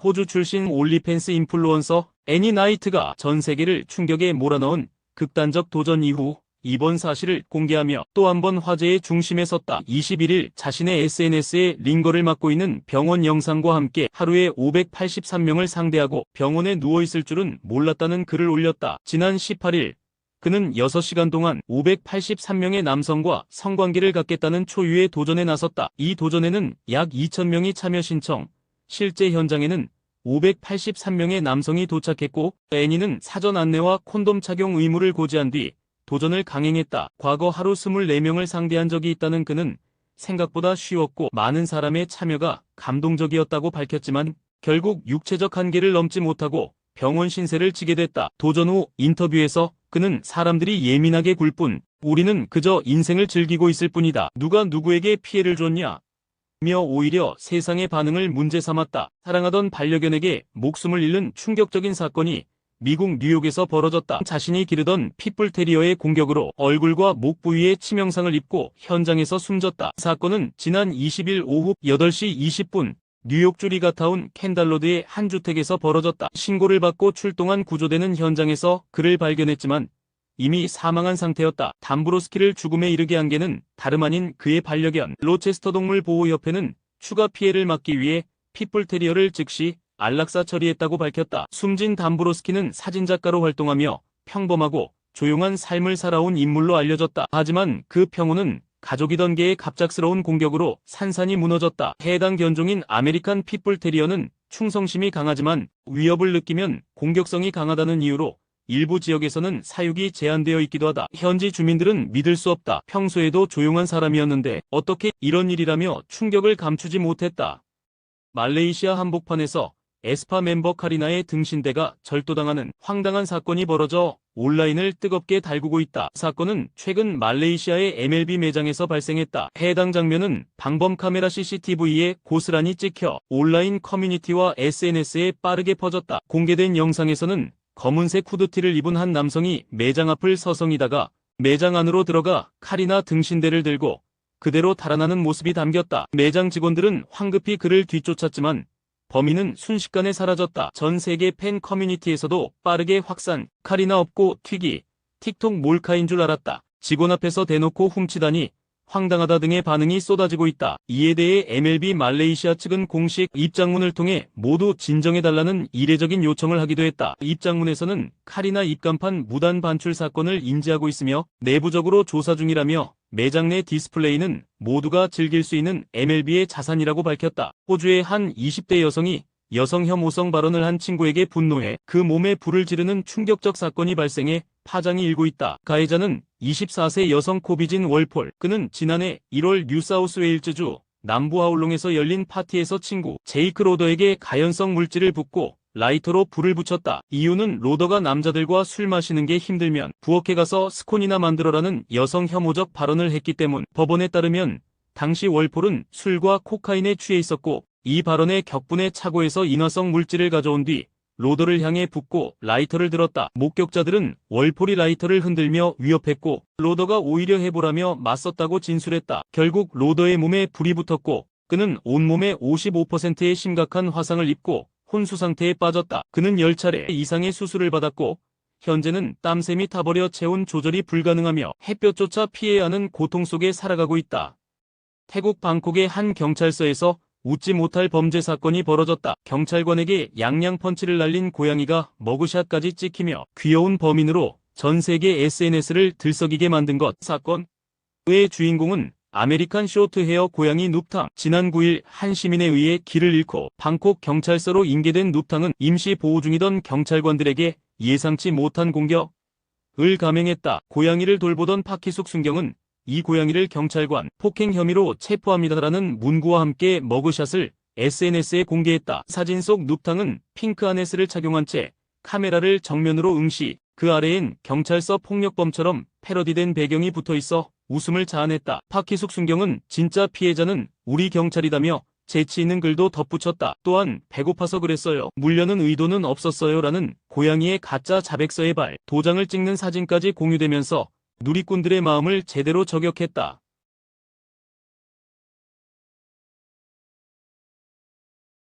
호주 출신 올리팬스 인플루언서 애니 나이트가 전 세계를 충격에 몰아넣은 극단적 도전 이후 이번 사실을 공개하며 또 한 번 화제의 중심에 섰다. 21일 자신의 SNS에 링거를 맡고 있는 병원 영상과 함께 하루에 583명을 상대하고 병원에 누워있을 줄은 몰랐다는 글을 올렸다. 지난 18일 그는 6시간 동안 583명의 남성과 성관계를 갖겠다는 초유의 도전에 나섰다. 이 도전에는 약 2,000명이 참여 신청, 실제 현장에는 583명의 남성이 도착했고 애니는 사전 안내와 콘돔 착용 의무를 고지한 뒤 도전을 강행했다. 과거 하루 24명을 상대한 적이 있다는 그는 생각보다 쉬웠고 많은 사람의 참여가 감동적이었다고 밝혔지만 결국 육체적 한계를 넘지 못하고 병원 신세를 지게 됐다. 도전 후 인터뷰에서 그는 사람들이 예민하게 굴 뿐 우리는 그저 인생을 즐기고 있을 뿐이다. 누가 누구에게 피해를 줬냐? 며 오히려 세상의 반응을 문제 삼았다. 사랑하던 반려견에게 목숨을 잃는 충격적인 사건이 미국 뉴욕에서 벌어졌다. 자신이 기르던 핏불 테리어의 공격으로 얼굴과 목 부위에 치명상을 입고 현장에서 숨졌다. 사건은 지난 20일 오후 8시 20분 뉴욕주 리가타운 캔달로드의 한 주택에서 벌어졌다. 신고를 받고 출동한 구조대는 현장에서 그를 발견했지만 이미 사망한 상태였다. 담브로스키를 죽음에 이르게 한 게는 다름 아닌 그의 반려견. 로체스터 동물보호협회는 추가 피해를 막기 위해 핏불 테리어를 즉시 안락사 처리했다고 밝혔다. 숨진 담브로스키는 사진작가로 활동하며 평범하고 조용한 삶을 살아온 인물로 알려졌다. 하지만 그 평온은 가족이던 개의 갑작스러운 공격으로 산산이 무너졌다. 해당 견종인 아메리칸 핏불 테리어는 충성심이 강하지만 위협을 느끼면 공격성이 강하다는 이유로 일부 지역에서는 사육이 제한되어 있기도 하다. 현지 주민들은 믿을 수 없다. 평소에도 조용한 사람이었는데 어떻게 이런 일이라며 충격을 감추지 못했다. 말레이시아 한복판에서 에스파 멤버 카리나의 등신대가 절도당하는 황당한 사건이 벌어져 온라인을 뜨겁게 달구고 있다. 사건은 최근 말레이시아의 MLB 매장에서 발생했다. 해당 장면은 방범 카메라 CCTV에 고스란히 찍혀 온라인 커뮤니티와 SNS에 빠르게 퍼졌다. 공개된 영상에서는 검은색 후드티를 입은 한 남성이 매장 앞을 서성이다가 매장 안으로 들어가 카리나 등신대를 들고 그대로 달아나는 모습이 담겼다. 매장 직원들은 황급히 그를 뒤쫓았지만 범인은 순식간에 사라졌다. 전 세계 팬 커뮤니티에서도 빠르게 확산. 카리나 없고 튀기. 틱톡 몰카인 줄 알았다. 직원 앞에서 대놓고 훔치다니 황당하다 등의 반응이 쏟아지고 있다. 이에 대해 MLB 말레이시아 측은 공식 입장문을 통해 모두 진정해달라는 이례적인 요청을 하기도 했다. 입장문에서는 카리나 입간판 무단 반출 사건을 인지하고 있으며 내부적으로 조사 중이라며 매장 내 디스플레이는 모두가 즐길 수 있는 MLB의 자산이라고 밝혔다. 호주의 한 20대 여성이 여성 혐오성 발언을 한 친구에게 분노해 그 몸에 불을 지르는 충격적 사건이 발생해 파장이 일고 있다. 가해자는 24세 여성 코비진 월폴. 그는 지난해 1월 뉴사우스웨일즈주 남부 아울롱에서 열린 파티에서 친구 제이크 로더에게 가연성 물질을 붓고 라이터로 불을 붙였다. 이유는 로더가 남자들과 술 마시는 게 힘들면 부엌에 가서 스콘이나 만들어라는 여성 혐오적 발언을 했기 때문. 법원에 따르면 당시 월폴은 술과 코카인에 취해 있었고 이 발언의 격분에 차고에서 인화성 물질을 가져온 뒤 로더를 향해 붓고 라이터를 들었다. 목격자들은 월폴이 라이터를 흔들며 위협했고 로더가 오히려 해보라며 맞섰다고 진술했다. 결국 로더의 몸에 불이 붙었고 그는 온몸에 55%의 심각한 화상을 입고 혼수 상태에 빠졌다. 그는 10차례 이상의 수술을 받았고 현재는 땀샘이 타버려 체온 조절이 불가능하며 햇볕조차 피해야 하는 고통 속에 살아가고 있다. 태국 방콕의 한 경찰서에서 웃지 못할 범죄 사건이 벌어졌다. 경찰관에게 양양 펀치를 날린 고양이가 머그샷까지 찍히며 귀여운 범인으로 전 세계 SNS를 들썩이게 만든 것. 사건의 주인공은 아메리칸 쇼트헤어 고양이 눕탕. 지난 9일 한 시민에 의해 길을 잃고 방콕 경찰서로 인계된 눕탕은 임시 보호 중이던 경찰관들에게 예상치 못한 공격을 감행했다. 고양이를 돌보던 파키숙 순경은 이 고양이를 경찰관 폭행 혐의로 체포합니다라는 문구와 함께 머그샷을 SNS에 공개했다. 사진 속 눕탕은 핑크 하네스를 착용한 채 카메라를 정면으로 응시, 그 아래엔 경찰서 폭력범처럼 패러디된 배경이 붙어있어 웃음을 자아냈다. 파키숙 순경은 진짜 피해자는 우리 경찰이다며 재치 있는 글도 덧붙였다. 또한 배고파서 그랬어요. 물려는 의도는 없었어요 라는 고양이의 가짜 자백서의 발, 도장을 찍는 사진까지 공유되면서 누리꾼들의 마음을 제대로 저격했다.